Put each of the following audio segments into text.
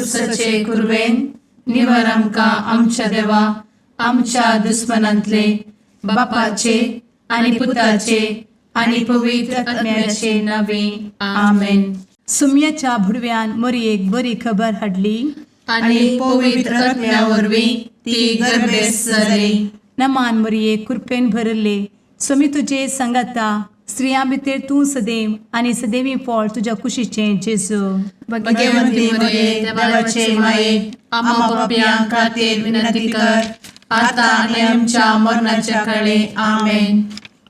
खुर्सचे कुर्वेन निवर आमकां आमच्या देवा आमच्या दुस्मनांतले बापाचे आनी पुताचे आनी पवित्र आत्म्याचे नावे आमेन. सुम्याच्या भुडव्यान मरयेक बरी खबर हाडली आनी पवित्र आत्म्या वरवीं ती गर्भेस जाली. नमान मरयेक कृपेन भरले समी तुजे संगाता स्त्रियां भितर तूं सदैव आनी सदैवी फळ तुज्या कुशीचें जेजू. भगवंती मरिये देवाचे माये आम्हा पाप्यां खातीर विनंती कर आता आनी आमच्या मरणाच्या काळी आमेन.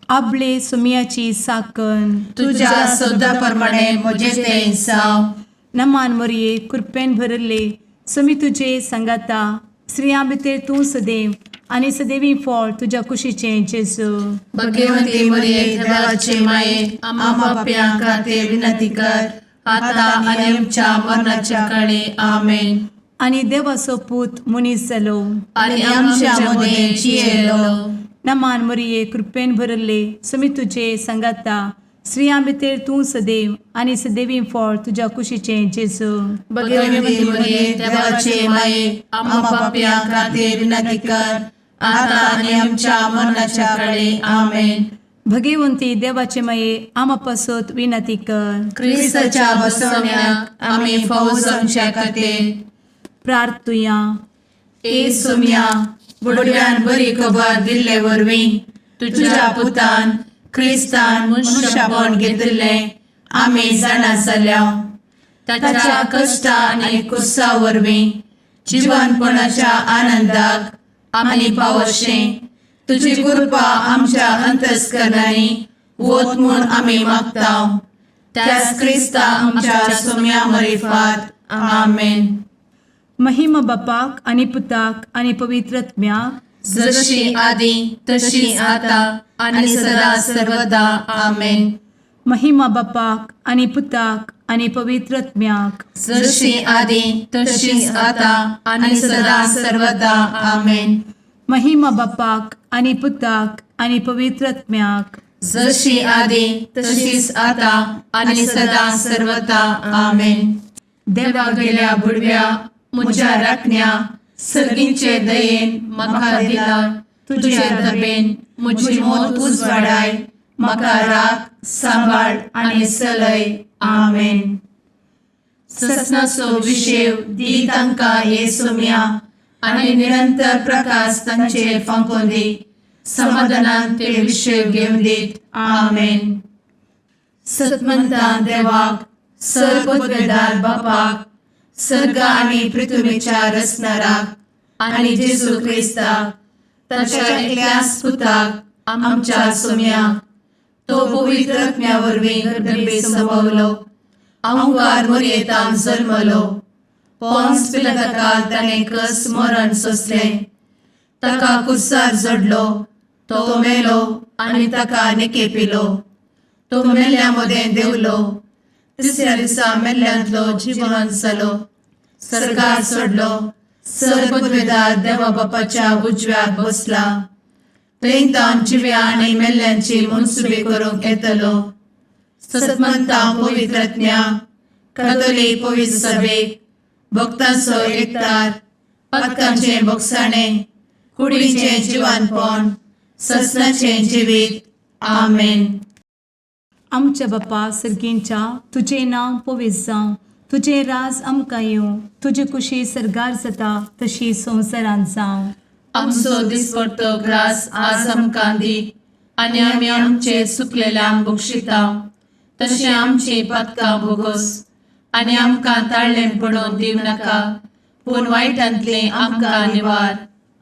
आपले सुम्याची साकन तुझ्या सोदा प्रमाणे म्हजे तें जावं. नमान मरये कृपेन भरले समी तुजे संगाता स्त्रियां भितर तूं सदैव आनी सदैवी फळ तुज्या कुशीचें जेजू. भगवंती मरिये देवाचे माये आम्हा पाप्यां खातीर विनंती कर आता आनी आमच्या मरणाच्या काळी आमेन. आनी देवाचो पूत मनीस जालो आनी आमच्या मदें जियेलो. नमान मरये कृपेन भरले समी तुजे संगाता स्त्रियां भितर तूं सदैव आनी सदैवी फळ तुज्या कुशीचें जेजू. भगवंती मरिये देवाचे माये आम्हा पाप्यां खातीर विनंती कर आता आनी आमच्या मरणाच्या काळी आमेन. भगवंती देवाचे माये आमा पासत विनंती कर. क्रिस्ताच्या बसवण्याक आमी फावो जावचे खातीर प्रार्थुया. ए सुम्या बुडव्यान बरी खबर दिल्ले वरवीं तुज्या पुतान क्रिस्तान मनशापण घेतिल्ले आमी जाणा जाल्या. ताच्या कश्टा आनी कुर्सा वरवीं जिवनपणाच्या आनंदाक आमी पावशें तुजी कृपा आमच्या अंतस्करणांनी वोत म्हूण आमी मागतां. त्याच क्रिस्ता आमच्या सुम्या मरिफात आमेन. महिमा बापाक आनी पुताक आनी पवित्र आत्म्याक जशी आदी तशी आता आनी सदा सर्वदा आमेन. महिमा बापाक आनी पुताक आनी पवित्र आत्म्याक जशी आदी तशीच आता आनी सदा सर्वदा आमेन. महिमा बापाक आनी पुताक आनी पवित्र आत्म्याक जशी आदी तशीच आता आनी सदा सर्वदा आमेन. देवा गेल्या बुडव्या म्हज्या राखण्या सर्गींचे दयेन म्हाका दिला तुजे धबेन म्हजी मोत उजवाडाय म्हाका राख सांबाळ आनी चलय आमेन. ससनाचो विशेव दी तांकां हे सुम्या आनी निरंतर प्रकाश तांचेर फांकून दी. समाधानान ते विशेव घेवन दीत आमेन. सतमंता देवाक सर्वपदवेदार बापाक सर्ग आनी पृथ्वीच्या रचणाराक आनी जेजू क्रिस्ताक ताच्या एकल्याच पुताक आमच्या सुम्याक तो पवित्र आत्म्या वरवीं गर्भे संभवलो. अंगार मरयेंत जल्मलो. पोंस पिलाताकाल ताणें कस मरण सोंसलें. ताका कुर्सार जडलो. तो मेलो आनी ताका निकेपिलो. तो मेल्ल्या मदें देंवलो. तिसऱ्या दिसा मेल्ल्यांतलो जिवंत जालो. सर्गार चडलो. सर्वपदवेदार देवा बापाच्या उजव्याक बसला. थंयतान जिव्या आनी मेल्ल्यांची मनसुबी करूंक येतलो. सतमंतां पवित्र आत्म्या कातोलीक पवित्र सभेक भक्तांचो एकठार पातकांचें भोगसाणें कुडीचें जिवनपण ससनाचें जिवीत आमेन. आमच्या बापा सर्गींच्या तुजें नांव पवित्र जावं. तुजें राज आमकां येवं. तुजी कुशी सर्गार जाता तशी संवसारांत जावं. आमचो दिसपडटो ग्रास आज आमकां दी आनी आमी आमचे चुकलेल्यांक बक्षिता तशें आमची पातकां भोगोस आनी आमकां ताळ्ळें पडोवन दिव नाका पूण वायटांतलें आमकां निवार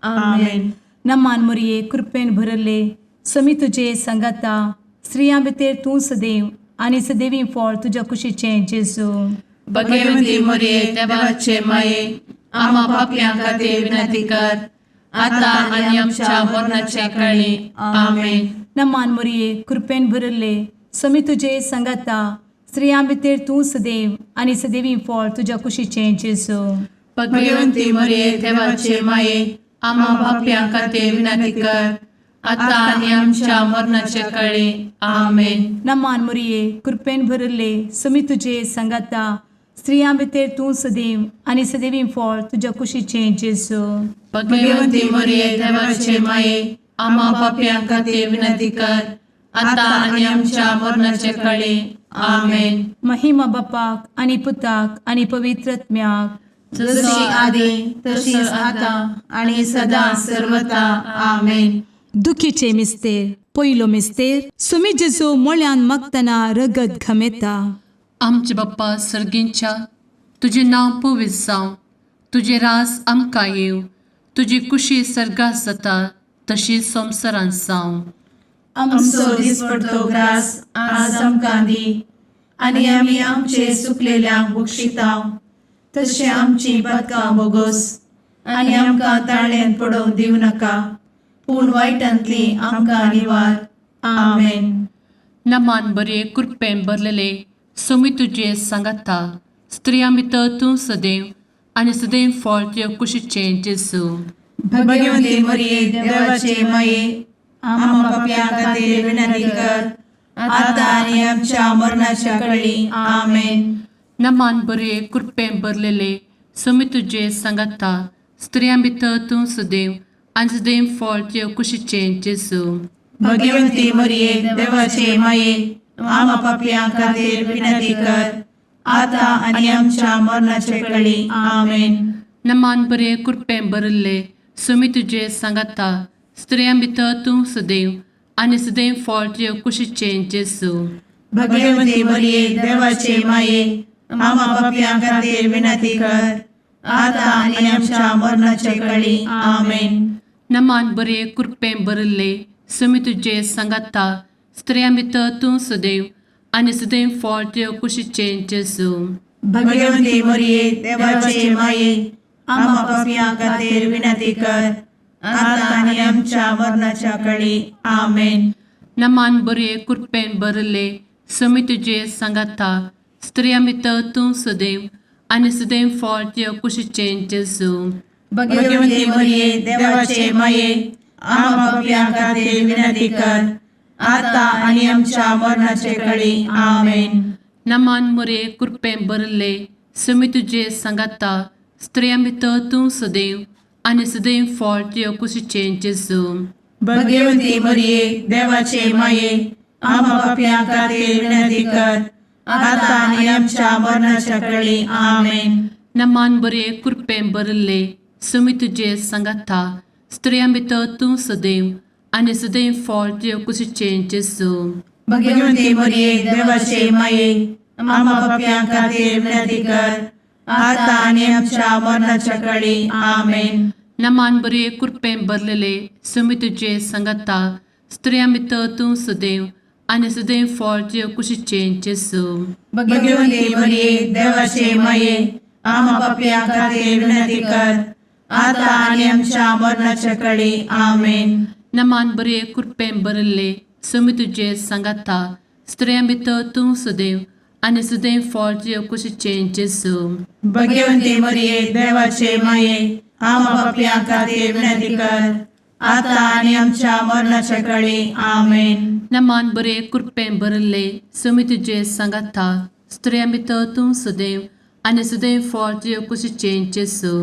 आमेन. नमान मरये कृपेन भरले समी तुजे संगाता स्त्रियां भितर तूं सदैव आनी सदैवी फळ तुज्या कुशीचें जेजू. भगवंती मरिये देवाचे माये आम्हा पाप्यां खातीर विनंती कर आता आनी आमच्या मरणाच्या काळी आमेन. नमान मरये कृपेन भरले समी तुजे संगाता स्त्रियां भितर तूं सदैव आनी सदैवी फळ तुज्या कुशीचें जेजू. भगवंती मरिये देवाचे माये आम्हा पाप्यां खातीर विनंती कर आता आनी आमच्या मरणाच्या काळी आमेन. नमान मरये कृपेन भरले समी तुजे संगाता स्त्रियां भितर तूं सदैव आनी सदैवी फळ तुज्या कुशीचें जेजू. भगवंती मरिये देवाचे माये आम्हा पाप्यां खातीर विनंती कर आता आणि आमच्या मरणाच्या काळी आमेन. महिमा बापाक आनी पुताक आनी पवित्रत्म्याक, जशी आदी तशीच आता आणि सदा सर्वदा आमेन. दुखीचे मिस्तेर. पयलो मिस्तेर. सुमी जेजू मोळ्यान मागतना रगत घामेता. आमचे बाप्पा सर्गींच्या, तुझे नाव पवित्र जावं, तुझे रास आमकां येव, तुजी कुशी सर्गात जाता तशी संवसारांत जावं. आमचो दिसपडटो ग्रास आज आमकां दी आणि आमी आमचे सुकलेल्यांक बक्षितांव, तशें आमची पातकां बोगोस आनी आमकां ताळ्यान पडोवंक दिवं नाका, पूण वायटांतली आमकां निवार. आमेन. नमान बरे कृपेन भरलेले सोमी तुजे सांगाता, स्त्रियां भितर तूं सदैव आनी सदैव फळ तुज्या कुशीचें जेजू. भगवंती मरिये देवाचे माये आम्हा पाप्यां खातीर विनंती कर आता आणि आमच्या मरणाच्या काळी आमेन. नमान बरे कृपेन भरलेले सोमी तुजे सांगाता, स्त्रियां भितर तूं सदैव आनी सदैव फळ तुज्या कुशीचें जेजू. भगवंती मरिये देवाचे माये आम्हा पाप्यां खातीर विनंती कर आता आणि आमच्या मरणाच्या काळी आमेन. नमान बरे कृपेन भरले सोमी तुजे सांगाता, स्त्रियां भितर तूं सदैव आनी सदैव फळ तुज्या कुशीचें जेजू. भगवंती मरिये देवाचे माये आम्हा पाप्यां खातीर विनंती कर आता आणि आमच्या मरणाच्या काळी आमेन. नमान बरे कृपेन भरले सोमी तुजे सांगाता, स्त्रियां भितर तूं सदैव आनी सदैव फळ तुज्या कुशीचें जेजू. भगवंती मरिये देवाचे माये आम्हा पाप्यां खातीर विनंती कर आता आणि आमच्या मरणाच्या काळी आमेन. नमान बरे कृपेन भरले सोमी तुजे सांगाता, स्त्रियां भितर तूं सदैव आनी सदैव फळ तुज्या कुशीचें जेजू. भगवंती मरिये देवाचे माये आम्हा पाप्यां खातीर विनंती कर आता आणि आमच्या मरणाच्या काळी आमेन. नमान बरे कृपेन भरले सोमी तुजे सांगाता, स्त्रियां भितर तूं सदैव आनी सदैव फळ तुज्या कुशीचें जेजू. भगवंती मरिये देवाचे माये आम्हा पाप्यां खातीर विनंती कर आता आणि आमच्या मरणाच्या काळी आमेन. नमान बरे कृपेन भरले सोमी तुजे सांगाता, स्त्रियां भितर तूं सदैव आनी सदैव फळ तुज्या कुशीचें जेजू. भगवंती मरिये देवाचे माये आम्हा पाप्यां खातीर विनंती कर आता आणि आमच्या मरणाच्या काळी आमेन. नमान बरे कृपेन भरलेले सोमी तुजे सांगाता, स्त्रियां भितर तूं सदैव आनी सदैव फळ तुज्या कुशीचें जेजू. भगवंती मरिये देवाचे माये आम्हा पाप्यां खातीर विनंती कर आता आणि आमच्या मरणाच्या काळी आमेन. नमान बरे कृपेन भरले सोमी तुजे सांगाता, स्त्रियां भितर तूं सदैव आनी सदैव फळ तुज्या कुशीचें जेजू. भगवंती मरिये देवाचे माये आम्हा पाप्यां खातीर विनंती कर आता आणि आमच्या मरणाच्या काळी आमेन. नमान बरे कृपेन भरले सोमी तुजे सांगाता, स्त्रियां भितर तूं सदैव आनी सदैव फळ तुज्या कुशीचें जेजू.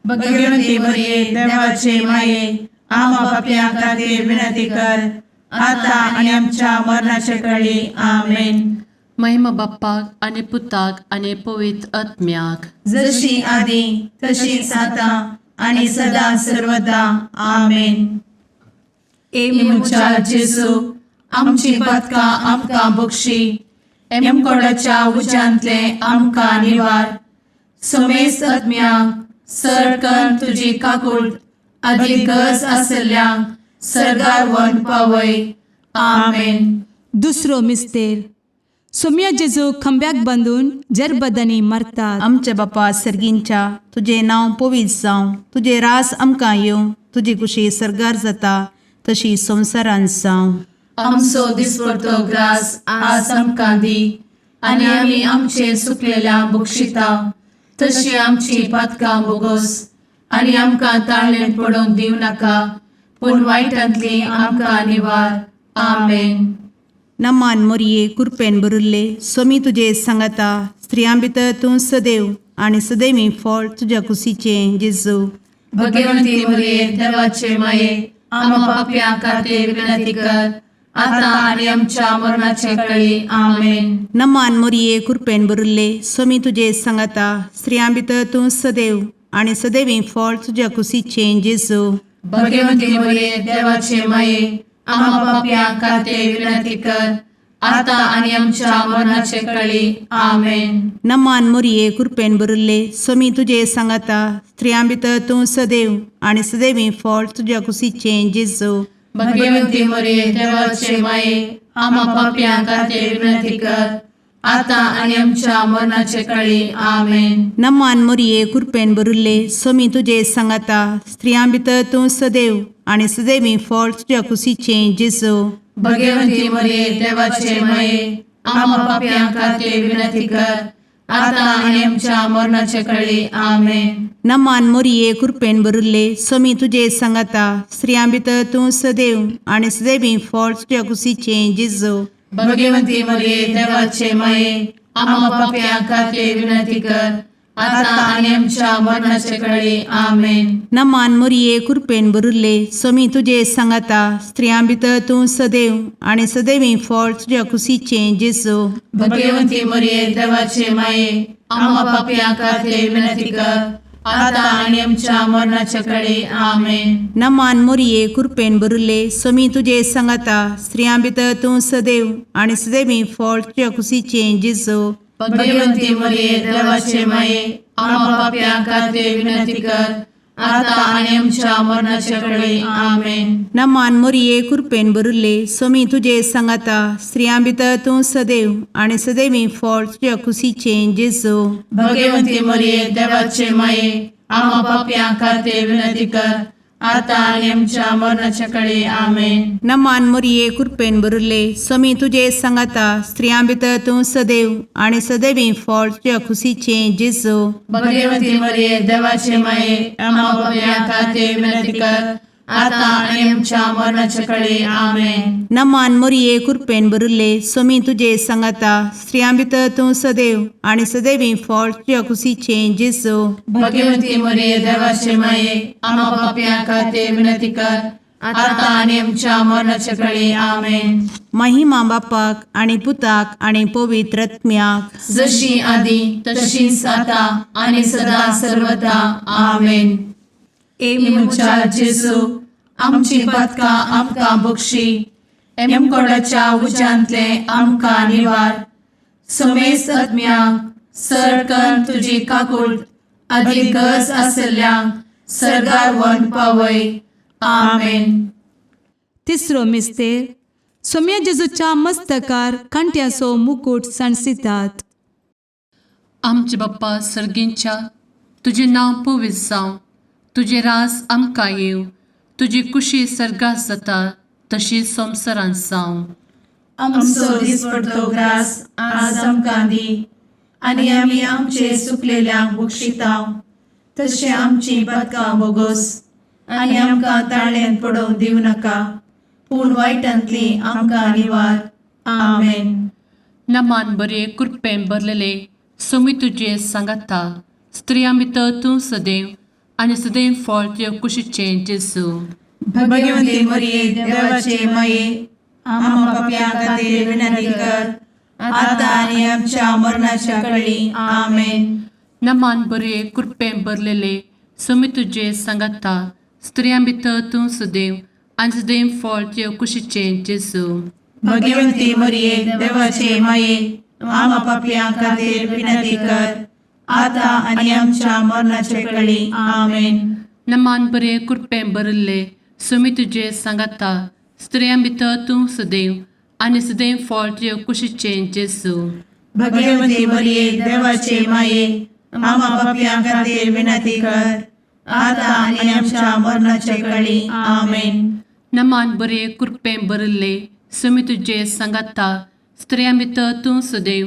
भगवंती मरिये देवाचे माये आम्हा पाप्यां खातीर विनंती कर आता आणि आमच्या मरणाच्या काळी आमेन. महिमा बाप्पाक आनी पुताक आनी पवित्र आत्म्याक, जशी आदी तशीच आता आणि सदा सर्वदा आमेन. मुचा जेजू आमची पातकां आमकां बक्षी, एमकोडाच्या उज्यांतले आमकां निवार. सोमेस आत्म्याक सडकन तुजी काकूट अधिक गरज आसल्यांक सर्गार व्हरून पावय. आमेन. दुसरो मिस्तेर. सोम्या जेजू खंब्याक बांदून जरबदांनी मारतात. आमच्या बापा सर्गींच्या, तुझे नाव पवित्र जावं, तुझे रास आमकां येवं, तुजी कुशी सर्गार जाता तशी संवसारांत जावं. आमचो दिसपडटो ग्रास आज आमकां दी आणि आमी आमचे सुकलेल्यांक बक्षितांव, तशी आमची पातकां बोगोस आणि आमकां ताळ्यान पडोवंक दिवं नाका, पूण वायटांतली आमकां निवार. आमेन. नमान मोरये कृपेन भरुल्ले, सोमी तुजे सांगाता, स्त्रियां भितर तूं सदैव आणि सदैवी फळ तुझ्या कुशीचें जेजू. भगवंती मरिये देवाचे माये आम्हा पाप्यां खातीर विनंती कर आता आणि आमच्या मरणाचे काळी आमेन. नमान मोरये कृपेन भरिल्ले स्वामी तुजे सांगाता स्त्रियां भितर तूं सदैव आणि सदैवी फळ तुझ्या कुशीचें जेजू. भगवंती मरिये देवाचे माये आम्हा पाप्यां खातीर विनंती कर आता आणि आमच्या मरणाचे काळी आमेन. नमान मोरये कृपेन भरिल्ले स्वामी तुजे सांगाता स्त्रियां भितर तूं सदैव आणि सदैवी फळ तुझ्या कुशीचें जेजू. भगवंती मरिये देवाचे माये आम्हा पाप्यां खातीर विनंती कर आता आणि आमच्या मरणाचे काळी आमेन. नमान मोरये कृपेन भरिल्ले स्वामी तुजे सांगाता स्त्रियां भितर तूं सदैव आणि सदैवी फळ तुझ्या कुशीचें जेजू. भगवंती मरिये देवाचे माये आम्हा पाप्यां खातीर विनंती कर आता आणि आमच्या मरणाचे काळी आमेन. नमान मोरये कृपेन भरिल्ले स्वामी तुजे सांगाता स्त्रियां भितर तूं सदैव आणि सदैवी फळ तुझ्या कुशीचें जेजू. भगवंती मरिये देवाचे माये आम्हा पाप्यां खातीर विनंती कर आता आणि आमच्या मरणाचे काळी आमेन. नमान मोरये कृपेन भरिल्ले स्वामी तुजे सांगाता स्त्रियां भितर तूं सदैव आणि सदैवी फळ तुझ्या कुशीचें जेजू. भगवंती मरिये देवाचे माये आम्हा पाप्यां खातीर विनंती कर आता आणि आमच्या मरणाचे काळी आमेन. नमान मोरये कृपेन भरिल्ले स्वामी तुजे सांगाता स्त्रियां भितर तूं सदैव आणि सदैवी फळ तुझ्या कुशीचें जेजू. भगवंती मरिये देवाचे माये आम्हा पाप्यां खातीर विनंती कर आता आणि आमच्या मरणाचे काळी आमेन. नमान मोरये कृपेन भरिल्ले स्वामी तुजे सांगाता स्त्रियां भितर तूं सदैव आणि सदैवी फळ तुझ्या कुशीचें जेजू. भगवंती मरिये देवाचे माये आम्हा पाप्यां खातीर विनंती कर आता आणि आमच्या मरणाच्या काळी आमेन. नमान मोरये कृपेन भरिल्ले स्वामी तुजे सांगाता स्त्रियां भितर तूं सदैव आणि सदैवी फळ तुझ्या कुशीचें जेजू. भगवंती मरिये देवाचे माये आम्हा पाप्यां खातीर विनंती कर आता आणि आमच्या मरणाच्या काळी आमेन. नमान मोरये कृपेन भरिल्ले स्वामी तुजे सांगाता स्त्रियां भितर तूं सदैव आणि सदैवी फळ तुझ्या कुशीचें जेजू. भगवंती मरिये देवाचे माये आम्हा पाप्यां खातीर विनंती कर आता आणि आमच्या मरणाच्या काळी आमेन. महिमा बापाक आणि पुताक आणि पवित्र आत्म्याक जशी आधी तशीच आता आणि सदा सर्वदा आमेन. एमुच्या जेजू आमची पदकां आमकां बक्षी एमकोडाच्या उज्यांतले आमकां निवार. समेस्त आत्म्यांक सरकन तुजी काकूट अधिक गरज आसल्ल्यांक सरगार वन पावय. आमेन. तिसरो मिस्तेर सोम्या जेजूच्या मस्तकार कांट्याचो मुकुट सणसितात. आमचे बाप्पा सर्गींच्या तुझे नांव पवित्र जावं, तुझे राज आमकां येवं, तुजी कुशी सर्गात जाता तशी संवसारांत जावं. आमचो दिसपडटो ग्रास आज आमकां दी आनी आमी आमचे सुकलेल्यांक बक्षितांव. तशें आमची पदकां बोगोस आनी आमकां ताळ्यान पडोवंक दिवं नाका पूण वायटांतली आमकां निवार. आमेन. नमान बरे कृपेन भरलेले सोमी तुजे सांगाता स्त्रियां भितर तूं सदैव आनी सदैव फळ तुज्या कुशीचें जेजू. भगवंती मरिये देवाचे माये आम्हा पाप्यां खातीर विनंती कर आता आनी आमच्या मरणाच्या काळी. आमेन. नमान बरे कृपेन भरलेले सोमी तुजे सांगाता स्त्रियां भितर तूं सदैव आनी सदैव फळ तुज्या कुशीचें जेजू. भगवंती मरिये देवाचे माये आम्हा पाप्यां खातीर विनंती कर आता आनी आमच्या मरणाचे काळी. आमेन. नमान बरे कृपेन भरले सोमी तुजे सांगाता स्त्रियां भितर तूं सदैव आनी सदैव फळ तुज्या कुशीचें जेजू. भगवंती मरिये देवाचे माये आम्हा पाप्यां खातीर विनंती कर आता आनी आमच्या मरणाचे काळी. आमेन. नमान बरे कृपेन भरले सोमी तुजे सांगाता स्त्रियां भितर तूं सदैव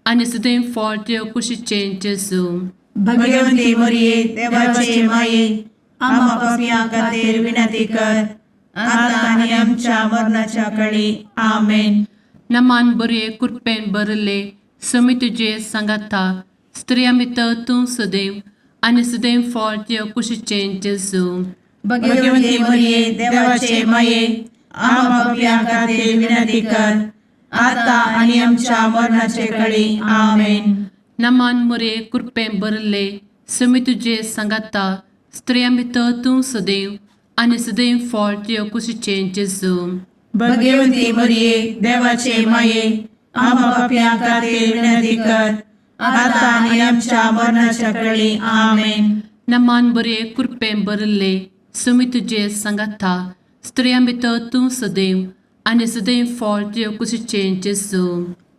आनी सदैव फळ तुज्या कुशीचें जेजू. भगवंती मरिये देवाचे माये आम्हा पाप्यां खातीर विनंती कर आता आनी आमच्या मरणाच्या काळी. आमेन. नमान बरे कृपेन भरले समी तुझे सांगाता स्त्रियां भितर तूं सदैव आनी सदैव फळ तुझ्या कुशीचें जेजू. भगवंती मरिये देवाचे माये आम्हा पापियां खातीर विनंती कर आता आणि आमच्या मरणाचे काळी आमेन. नमान मोरे कृपें भरले समी तुझे सांगाता स्त्रियां भितर तूं सदैव आनी सदैव फळ तुझ्या कुशीचें जेजू. भगवंती मरिये देवाचे माये आम्हा पापियां खातीर विनंती कर आता आणि आमच्या मरणाच्या काळी आमेन. नमान बरे कृपें भरले समी तुझे सांगाता स्त्रियां भितर तूं सदैव आनी सदैव फळ तुझ्या कुशीचें जेजू.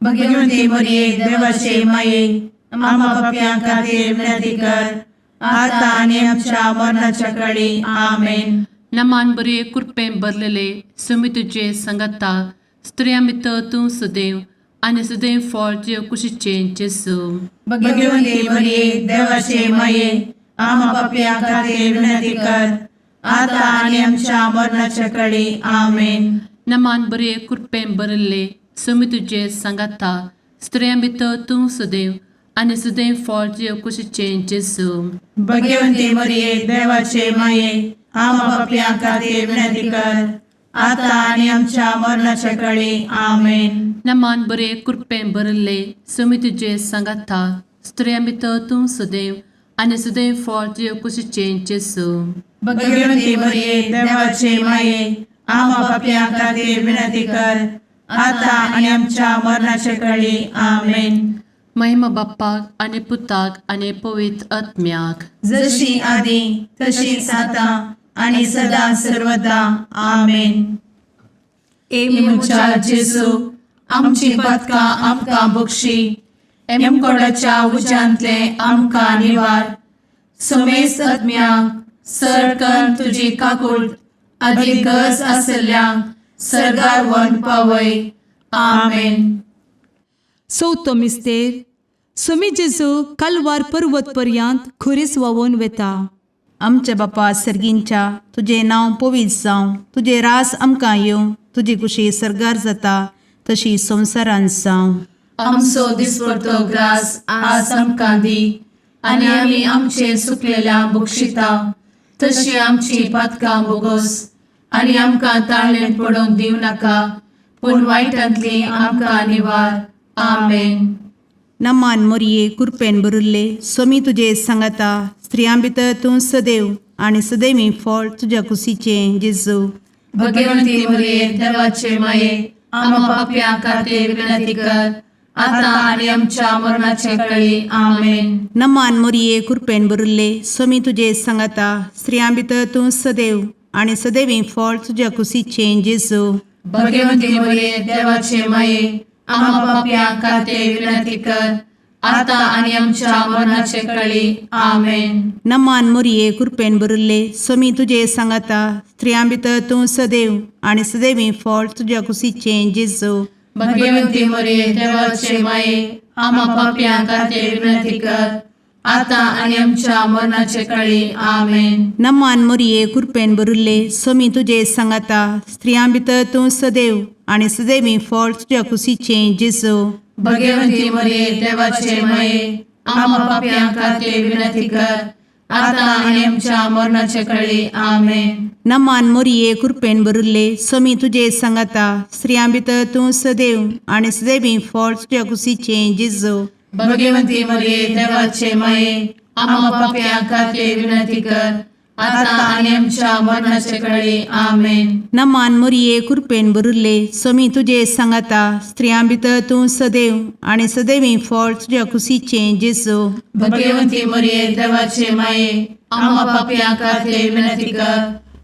भगवंती मरिये देवाचे माये आम्हा पापियां खातीर विनंती कर आता आणि आमच्या मरणाच्या काळी आमेन. नमान बरे कृपें भरलेले समी तुझे सांगाता स्त्रियां भितर तूं सदैव आनी सदैव फळ तुझ्या कुशीचें जेजू. भगवंती मरिये देवाचे माये आम्हा पापियां खातीर विनंती कर आता आणि आमच्या मरणाच्या काळी आमेन. नमान बरे कृपें भरले समी तुझे सांगाता स्त्रियां भितर तूं सदैव आनी सदैव फळ तुझ्या कुशीचें जेजू. भगवंती मरिये देवाचे माये आम्हा पापियां खातीर विनंती कर आता आणि आमच्या मरणाच्या काळी आमेन. नमान बरे कृपें भरले समी तुझे सांगाता स्त्रियां भितर तूं सदैव आनी सदैव फळ तुझ्या कुशीचें जेजू. भगवंती मरिये देवाचे माये आम्हा पापियां खातीर विनंती कर आता आणि आमच्या मरणाच्या काळी आमेन. महिमा बाप्पाक आनी पुताक आनी पवित्र आत्म्याक जशी आदी तशीच आता आणि सदा सर्वदा आमेन. मुचा जेजू आमची पदकां आमकां बक्षी एमकोडाच्या उज्यांतले आमकां निवार. समेस्त आत्म्यांक सरकन तुजी काकूट अधिक गरज आसल्ल्यांक सरगार वन पावय. आमेन. चवथो मिस्तेर समी जेजू कालवार पर्वत पर्यंत खुरीस व्हांवून वेता. आमच्या बापा सर्गींच्या तुझे नांव पवित्र जावं, तुझे रास आमकां येवं, तुजी कुशी सरगार जाता तशी संवसारांत जावं. आमचो दिसपडटो ग्रास आज आमकां दी आनी आमी आमचे सुकलेल्यांक बक्षिता तशी आमची पदकां बोगोस आनी आमकां ताळ्ळें पडोवंक दिव नाका पूण वायटांतली आमकां निवार. आमेन. नमान मोरये कृपेन भरिल्ले समी तुजे सांगाता स्त्रियां भितर तूं सदैव आनी सदैवी फळ तुज्या कुशीचें जेजू. भगवंती मरिये देवाचे माये आम्हा पापियां खातीर विनंती कर आता आणि आमच्या मरणाचे काळी आमेन. नमान मोरये कृपेन भरिल्ले समी तुजे सांगाता स्त्रियां भितर तूं सदैव आनी सदैवी फळ तुज्या कुशीचें जेजू. भगवंती मरिये देवाचे माये आम्हा पापियां खातीर विनंती कर आता आणि आमच्या मरणाचे काळी आमेन. नमान मोरये कृपेन भरिल्ले समी तुजे सांगाता स्त्रियां भितर तूं सदैव आनी सदैवी फळ तुज्या कुशीचें जेजू. भगवंती मरिये देवाचे माये आम्हा पापियां खातीर विनंती कर आता आणि आमच्या मरणाचे काळी आमेन. नमान मोरये कृपेन भरिल्ले समी तुजे सांगाता स्त्रियां भितर तूं सदैव आनी सदैवी फळ तुज्या कुशीचें जेजू. भगवंती मरिये देवाचे माये आम्हा पापियां खातीर विनंती कर आता आणि आमच्या मरणाचे काळी आमेन. नमान मोरये कृपेन भरिल्ले समी तुजे सांगाता स्त्रियां भितर तूं सदैव आनी सदैवी फळ तुज्या कुशीचें जेजू. भगवंती मरिये देवाचे माये आम्हा पापियां खातीर विनंती कर आता आणि आमच्या मरणाचे काळी आमेन. नमान मोरये कृपेन भरिल्ले समी तुजे सांगाता स्त्रियां भितर तूं सदैव आनी सदैवी फळ तुज्या कुशीचें जेजू. भगवंती मरिये देवाचे माये आम्हा पापियां खातीर विनंती कर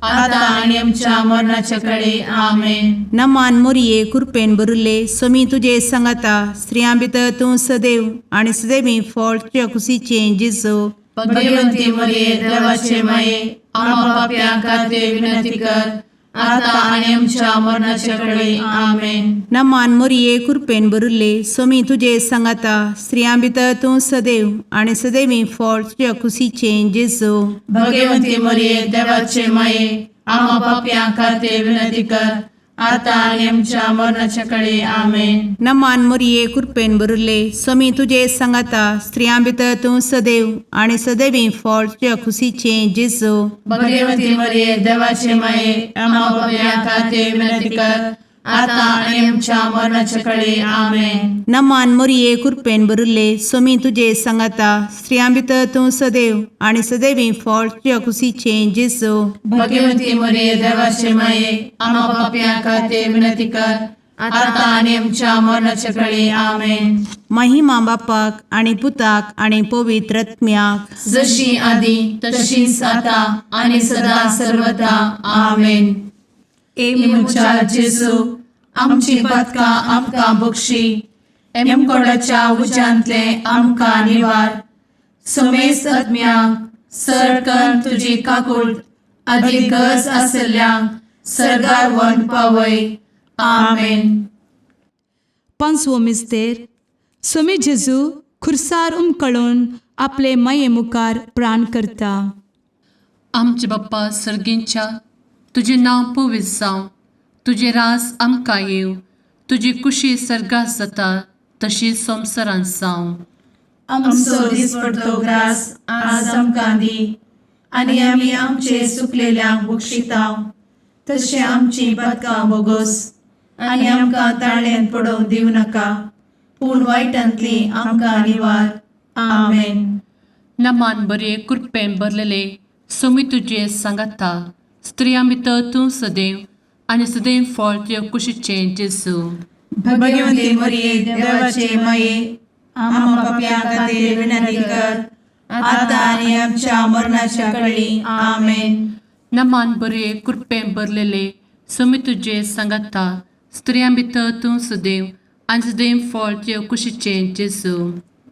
आता आणि आमच्या मरणाच्या काळी आमेन. नमान मोरये कृपेन भरिल्ले समी तुजे सांगाता स्त्रियां भितर तूं सदैव आनी सदैवी फळ तुज्या कुशीचें जेजू. भगवंती मरिये देवाचे माये आम्हा पापियां खातीर विनंती कर आता आणि आमच्या मरणाच्या काळी आमेन. नमान मोरये कृपेन भरिल्ले समी तुजे सांगाता स्त्रियां भितर तूं सदैव आनी सदैवी फळ तुज्या कुशीचें जेजू. भगवंती मरिये देवाचे माये आम्हा पापियां खातीर विनंती कर आता आणि आमच्या मरणाच्या काळी आमेन. नमान मोरये कृपेन बरुले स्वामी तुझे सांगाता स्त्रियां भितर तूं सदैव आणि सदैवी फळ तुझ्या खुशीचे जेजू. भगवती मरिये देवाचे माये आम्हा पाप्यां खातीर विनंती कर, आता आणि आमच्या मरणाच्या काळी आमेन. नमान मोरये कृपेन बरुले स्वामी तुझे सांगाता स्त्रियां भितर तूं सदैव आणि सदैवी फळ तुझ्या खुशीचे जेजू. भगवती मरिये देवाचे माये आम्हा पाप्यां खातीर विनंती कर, आता आणि आमच्या मरणाच्या काळी आमेन. महिमा बापाक आणि पुताक आणि पवित्र आत्म्याक, जशी आधी तशीच आता आणि सदा सर्वदा आमेन. मुचा जेजू आमची पदकां आमकां बक्षी, कोणाच्या उज्यांतले आमकां निवार. समेस्त आत्म्यांक सरकन तुजी काकूट अधिक गरज आसल्ल्यांक सरगार वन पावय. आमेन. पांचवो मिस्तेर स्वामी जेजू खुर्सार उमकळून आपले माये मुखार प्राण करता. आमचे बाप्पा सर्गींच्या तुझे नांव पवित्र जावं, तुझे रास आमकां येव, तुजी कुशी सर्गास जाता तशी संवसारांत जावं. आमचो दिसपडटो ग्रास आज आमकां दी, आनी आमी आमचे चुकलेल्यांक बक्षितांव. तशें आमची पदकां बोगोस आनी आमकां ताळ्यान पडोवंक दिवं नाका, पूण वायटांतली आमकां निवार. आमेन. नमान बरे कृपेन भरलेले स्वामी तुझे सांगाता स्त्रियां भितर तूं सदैव आणि सदैव फळ तुझ्या कुशीचे जेजू. भगवती मरिये देवाचे माये आम्हा पाप्यां खातीर विनंती कर, आता आनी आमच्या मरणाच्या काळी आमेन. नमान बरे कृपेन भरलेले स्वामी तुझे सांगाता स्त्रियां भितर तूं सदैव आणि सदैव फळ तुझ्या कुशीचे जेजू.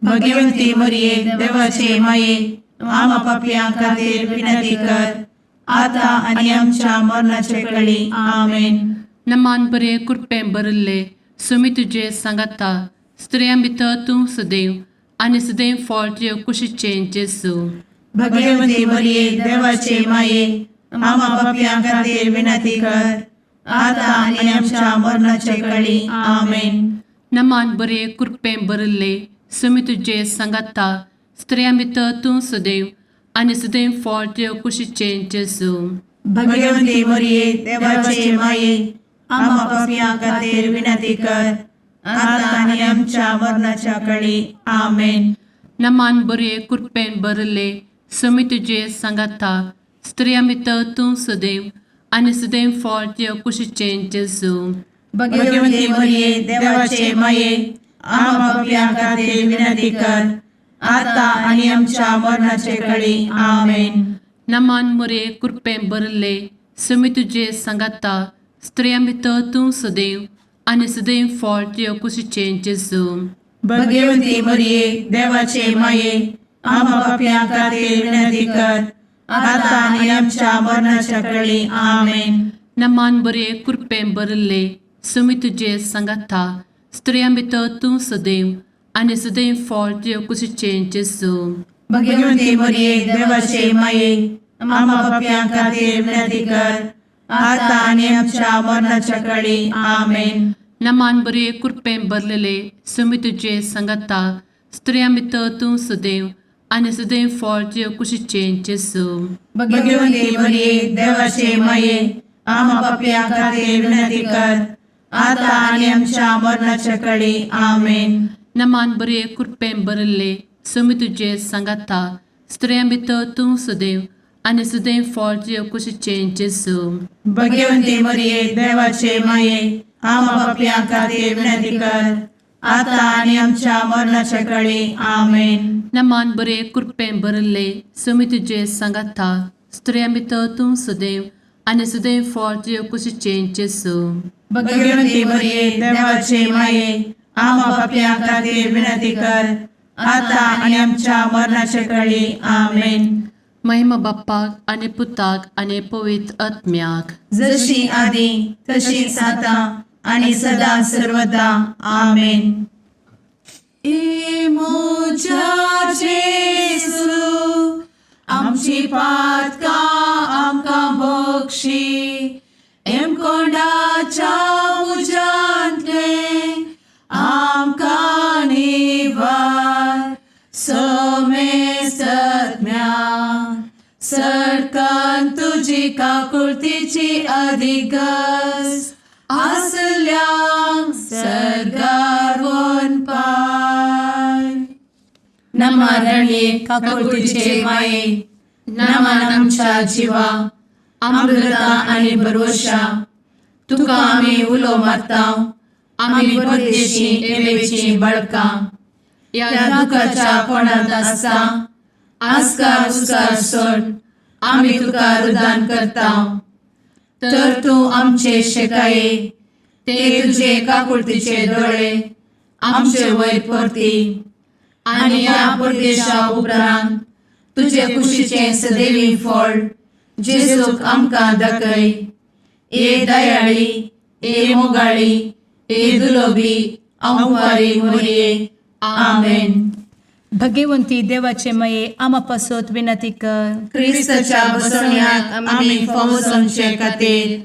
भगवती मरिये देवाचे माये आम्हा पाप्यां खातीर विनंती कर, आता आनी आमच्या मरणाच्या काळी आमेन. नमान बरे कृपेन भरले स्वामी तुझे सांगाता स्त्रियां भितर तूं सदैव आणि सदैव फळ तुझ्या कुशीचे जेजू. भगवती मरिये देवाचे माये आम्हा पाप्यां खातीर विनंती कर, आता आनी आमच्या मरणाच्या काळी आमेन. नमान बरे कृपेन भरले स्वामी तुझे सांगाता स्त्रियां भितर तूं सदैव आणि सदैव फळ तुझ्या कुशीचे जेजू. भगवती मरिये देवाचे माये आम्हा पाप्यां खातीर विनंती कर, आता आनी आमच्या मरणाच्या काळी आमेन. नमान बरे कृपेन भरले स्वामी तुझे सांगाता स्त्रियां भितर तूं सदैव आणि सदैव फळ तुझ्या कुशीचे जेजू. भगवती मरिये देवाचे माये आम्हा पाप्यां खातीर विनंती कर, आता आनी आमच्या मरणाच्या काळी आमेन. नमान बरे कृपेन भरले स्वामी तुझे सांगाता स्त्रियां भितर तूं सदैव आणि सदैव फळ तुझ्या कुशीचे जेजू. भगवती मरिये देवाचे माये आम्हा पाप्यां खातीर विनंती कर, आता आनी आमच्या मरणाच्या काळी आमेन. नमान बरे कृपेन भरले स्वामी तुझे सांगाता स्त्रियां भितर तूं सदैव आणि सदैव फळ तुझ्या कुशीचे जेजू. भगवती मरिये देवाचे माये आम्हा पाप्यां खातीर विनंती कर, आता आनी आमच्या मरणाच्या काळी आमेन. नमान बरे कृपेन भरलेले स्वामी तुझे सांगाता स्त्रियां भितर तूं सदैव आणि सदैव फळ तुझ्या कुशीचे जेजू. भगवती मरिये देवाचे माये आम्हा पाप्यां खातीर विनंती कर, आता आनी आमच्या मरणाच्या काळी आमेन. नमान बरे कृपेन भरले स्वामी तुझे सांगाता स्त्रियां भितर तूं सदैव आणि सदैव फळ तुझ्या कुशीचे जेजू. भगवती मरिये देवाचे माये आम्हा पाप्यां खातीर विनंती कर, आता आनी आमच्या मरणाच्या काळी आमेन. नमान बरे कृपेन भरले स्वामी तुझे सांगाता स्त्रियां भितर तूं सदैव आणि सदैव फळ तुझ्या कुशीचे जेजू. भगवती मरिये देवाचे माये आम्हा पाप्यां खातीर विनंती कर, आता आनी आमच्या मरणाच्या काळी आमेन. महिमा बाप्पाक आणि पुताक आणि पवित्र आत्म्याक, जशी आधी तशीच आता आणि सदा सर्वदा आमेन. मोजा जेजू आमची पातकां आमकां बक्षी, कोणाच्या काकुळतीची अधिगस आसल्या सरगार वन पाय. नमारणे काकुळतीचे माये नमान आमच्या जिवा अमृता आणि भरवशा तुका आम्ही उलो मारताव. आम्ही परदेशी एवेची बळका या दुखाच्या कोणात आसता आस्कार उस्कार सोड आम्ही तुका रुदान करताव. तर तू आमचे शेकाये ते तुझे काकुळतीचे डोळे आमचे वयर परती आणि या परदेशा उपरांत तुझे कुशीचे सदैवी फळ जेजूक आमकां दाखय. ए दयाळी ए मोगाळी ए दुलोबी अंवारी मोरये. आमेन. भगवंती देवाचे मये आम्हा पासोत विनंती कर. क्रिस्ताच्या बसवण्यात आम्ही फावोसोनचे खातीर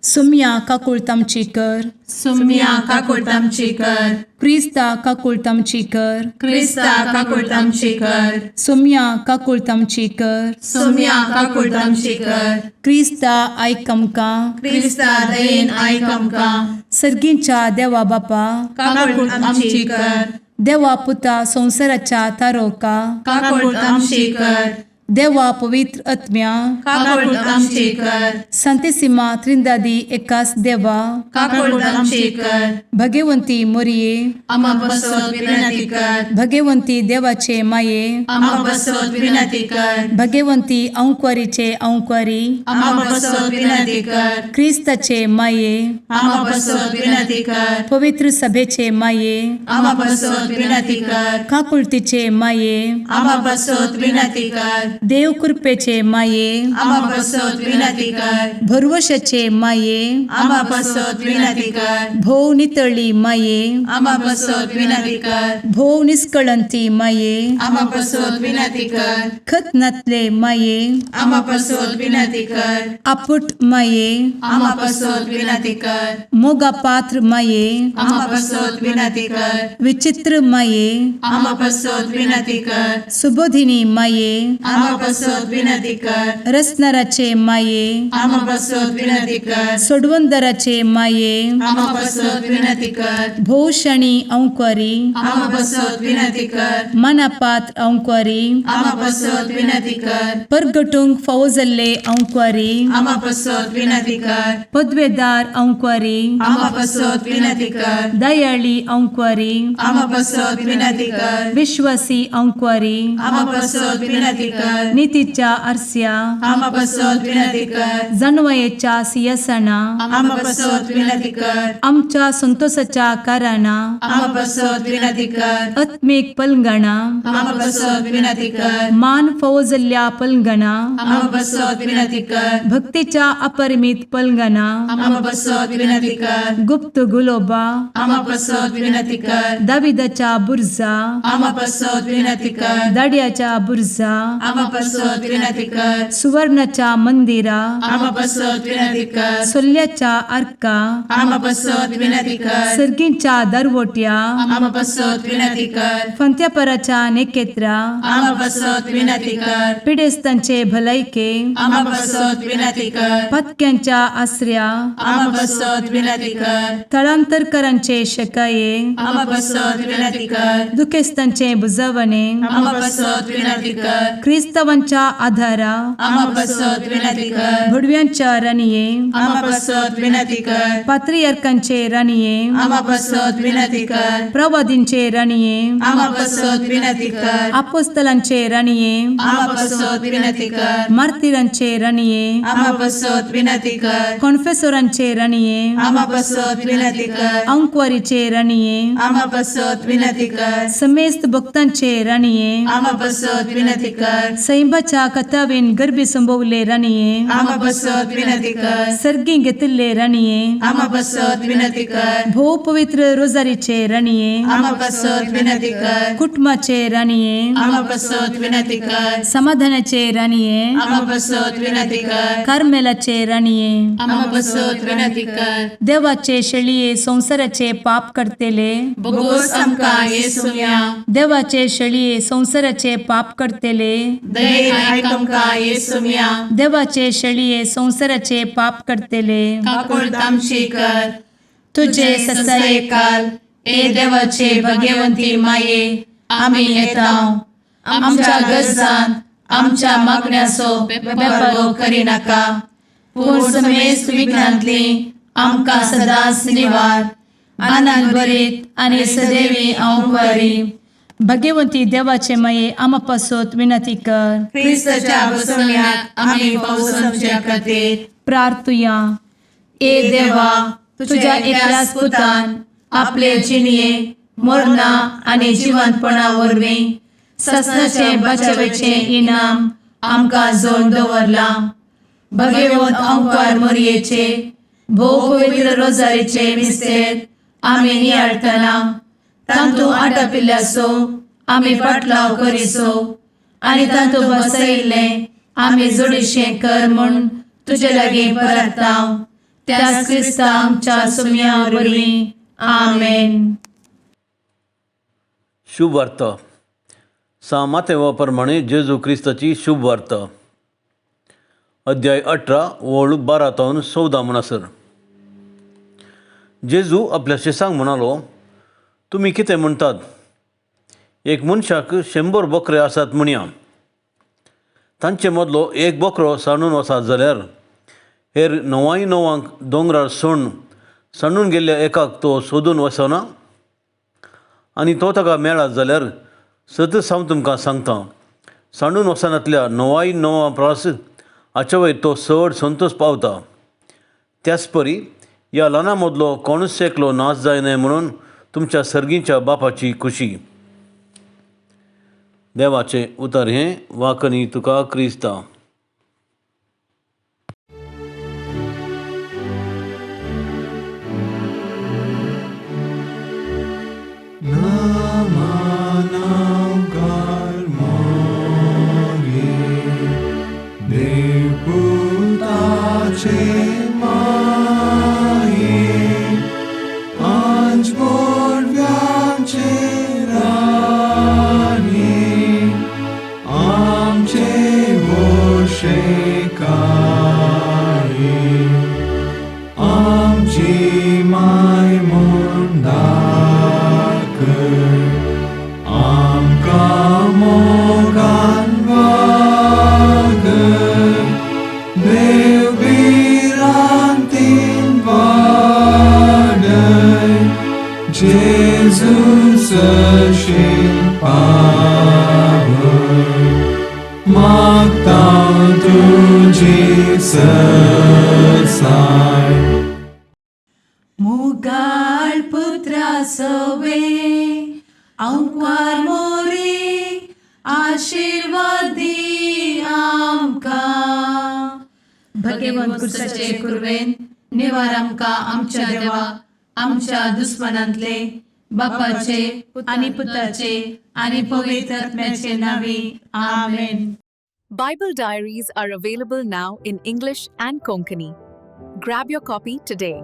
सुम्या काकुळतामची कर. सुम्या काकुळतामची कर. क्रिस्ता काकुळतामची कर. क्रिस्ता काकुळतामची कर. सुम्या काकुळतामची कर. सुम्या काकुळतामची कर. क्रिस्ता आयकमका. क्रिस्ता दयेन आयक आमकां. सर्गींच्या देवा बापा काकुळतामची कर. देवा पुता संसाराच्या तारोका. काकुळतामची कर. देवा पवित्र आत्म्या काकुळतामची कर. संतेसिमा त्रिंदादी एकाच देवा काकुळतामची कर. भगवंती मोरिये आम्हा बसवत विनंती कर. भगवंती देवाचे माये आम्हा बसवत विनंती कर. भगवंती औंक्वारीचे औंक्वारी आम्हा बसवत विनंती कर. ख्रिस्ताचे माये आम्हा बसवत विनंती कर. पवित्र सभेचे माये आम्हा बसवत विनंती कर. काकुळतीचे माये आम्हा बसवत विनंती कर. देव कृपेचे माये आम्हा बसवत विनंती कर. भरवशाचे माये आम्हा बसवत विनंती कर. भोव नितळी माये आम्हा बसवत विनंती कर. भोव निष्कळंती माये आम्हा बसवत विनंती कर. खत नातले माये आम्हा बसवत विनंती कर. आपुट माये आम्हा बसवत विनंती कर. मोगा पात्र माये आम्हा बसवत विनंती कर. विचित्र माये आम्हा बसवत विनंती कर. सुबोधिनी माये आम्हा बसवत विनंती कर. रसनाराचे माये आम्हा बसवत विनंती कर. सोडवंदराचे माये आम्हा बसवत विनंती कर. भोषणी औंक्वारी आम्हा बसवत विनंती कर. मनापात्र औंक्वारी आम्हा बसवत विनंती कर. परगटुंग फौजल्ले औंक्वारी आम्हा बसवत विनंती कर. पदवेदार औंक्वारी आम्हा बसवत विनंती कर. दयाळी औंक्वारी आम्हा बसवत विनंती कर. विश्वासी औंक्वारी आम्हा बसवत विनंती कर. नीतीच्या आरस्या आम्हा बसवत विनंती कर. जणवयेच्या सिंहासना आम्हा बसवत विनंती कर. आमच्या संतोषाच्या कारणा आम्हा बसवत विनंती कर. आत्मिक पलंगणा आम्हा बसवत विनंती कर. मान फौजल्या पलंगणा आम्हा बसवत विनंती कर. भक्तीच्या अपरिमित पलंगणा आम्हा बसवत विनंती कर. गुप्त गुलोबा आम्हा बसवत विनंती कर. दाविदाच्या बुर्जा आम्हा बसवत विनंती कर. दाडियाच्या बुर्जा आम्हा बसवत विनंती कर. सुवर्णाच्या मंदिरा आम्हा बसवत विनंती कर. सोल्याच्या अर्का आम्हा बसवत विनंती कर. सर्गींच्या दरवोट्या आम्हा बसवत विनंती कर. फंत्यापराच्या नेकेत्रा आम्हा बसवत विनंती कर. पिडेस्तांचे भलायके आम्हा बसवत विनंती कर. पथक्यांच्या आश्रया आम्हा बसवत विनंती कर. स्थळांतरकरांचे शकाये आम्हा बसवत विनंती कर. दुखेस्तांचे बुजावणे आम्हा बसवत विनंती कर. ख्रिस्तवांच्या आधारा आम्हा बसवत विनंती कर. भुडव्यांच्या राणीये आम्हा बसवत विनंती कर. पात्रियार्कांचे राणीये आम्हा बसवत विनंती कर. प्रवादींचे राणीये आम्हा बसवत विनंती कर. अपोस्तलांचे राणीये आम्हा बसवत विनंती कर. मार्तिरांचे राणीये आम्हा बसवत विनंती कर. कॉन्फेसोरांचे राणीये आम्हा बसवत विनंती कर. अंक्वारीचे राणीये आम्हा बसवत विनंती कर. समेस्त भक्तांचे राणीये आम्हा बसवत विनंती कर. सैंबाच्या कथावेन गर्भी संभवले राणीये आम्हा बसवत विनंती कर. सर्गी घेतले राणीये आम्हा बसवत विनंती कर. भो पवित्र रोजारीचे राणीये आम्हा बसवत विनंती कर. कुटुंबाचे राणीये आम्हा बसवत विनंती कर. समाधानाचे राणीये आम्हा बसवत विनंती कर. कार्मेलाचे राणीये आम्हा बसवत विनंती कर. देवाचे शळीये संसाराचे पाप करतेले बोगोस आमकां येसुया. देवाचे शळीये संसाराचे पाप करतेले दयेन आयक आमकां येसू मिया देवाचे शेळये संवसाराचे पाप करतेले काकूळ तामशी कर तुझे ससाये काल ए देवाचे भाग्यवंती माये आमी येताव आमच्या गरजान आमच्या मागण्याचो बेपागो करी नाका पूण समेस्त विघ्नांतली आमकां सदांच निवार आनंद बरीत आनी सदैवी औंकवारी भाग्यवंती देवाचे माये आमा पासत विनंती कर क्रिस्ताच्या बसवण्याक आमी पावसांच्या खातीर प्रार्थुया ए देवा तुझ्या एकल्याच पुतान आपले जिणये मरणा आनी जिवंतपणा वरवीं सस्नाचे बचावेचे इनाम आमकां जोड दवरला भगवंत औंकार मरयेचे भोव पवित्र रोजारीचे मिस्तेर आमी नियाळटना तांतू आटापिल्ल्यासो आमी पाटलाव करिसो आनी तांतू बसयिल्ले आमी जोडिशें कर म्हूण तुजे लागीं परतांव त्याच क्रिस्ता आमच्या सुम्या वरवीं आमेन. शुभ वार्ता सामातेवा प्रमाणे जेजू क्रिस्ताची शुभ वार्ता अध्याय 18 ओळ 12 ते 14 म्हणसर जेजू आपल्या शिसांक म्हणालो, तुमी कितें म्हणटात? एक मनशाक 100 बकरे आसात म्हणया. तांचे मदलो एक बकरो सांडून वसात जाल्यार हेर 99 दोंगरार सांडून गेल्ल्या एकाक तो सोदून वसना? आनी तो ताका मेळत जाल्यार सतत हांव तुमकां सांगता, सांडून वसनांतल्या 99 प्रास हाचे वयर तो चड संतोश पावता. त्याच परी ह्या ल्हाना मदलो कोणूच एकलो नाश जायना म्हणून तुमच्या सर्गीच्या बापाची खुशी. देवाचें उतर हें वाकनी तुका क्रिस्ता. मुगाळ पुत्रा सवे औंकार मोरी आशीर्वाद दी आमकां. भगवंत क्रिस्ताचे कुरवेन निवार आमकां आमच्या देवा आमच्या दुस्मनांतले बापाचे आनी पुताचे आनी पवित्र आत्म्याचे नावी आमेन. Bible diaries are available now in English and Konkani. Grab your copy today.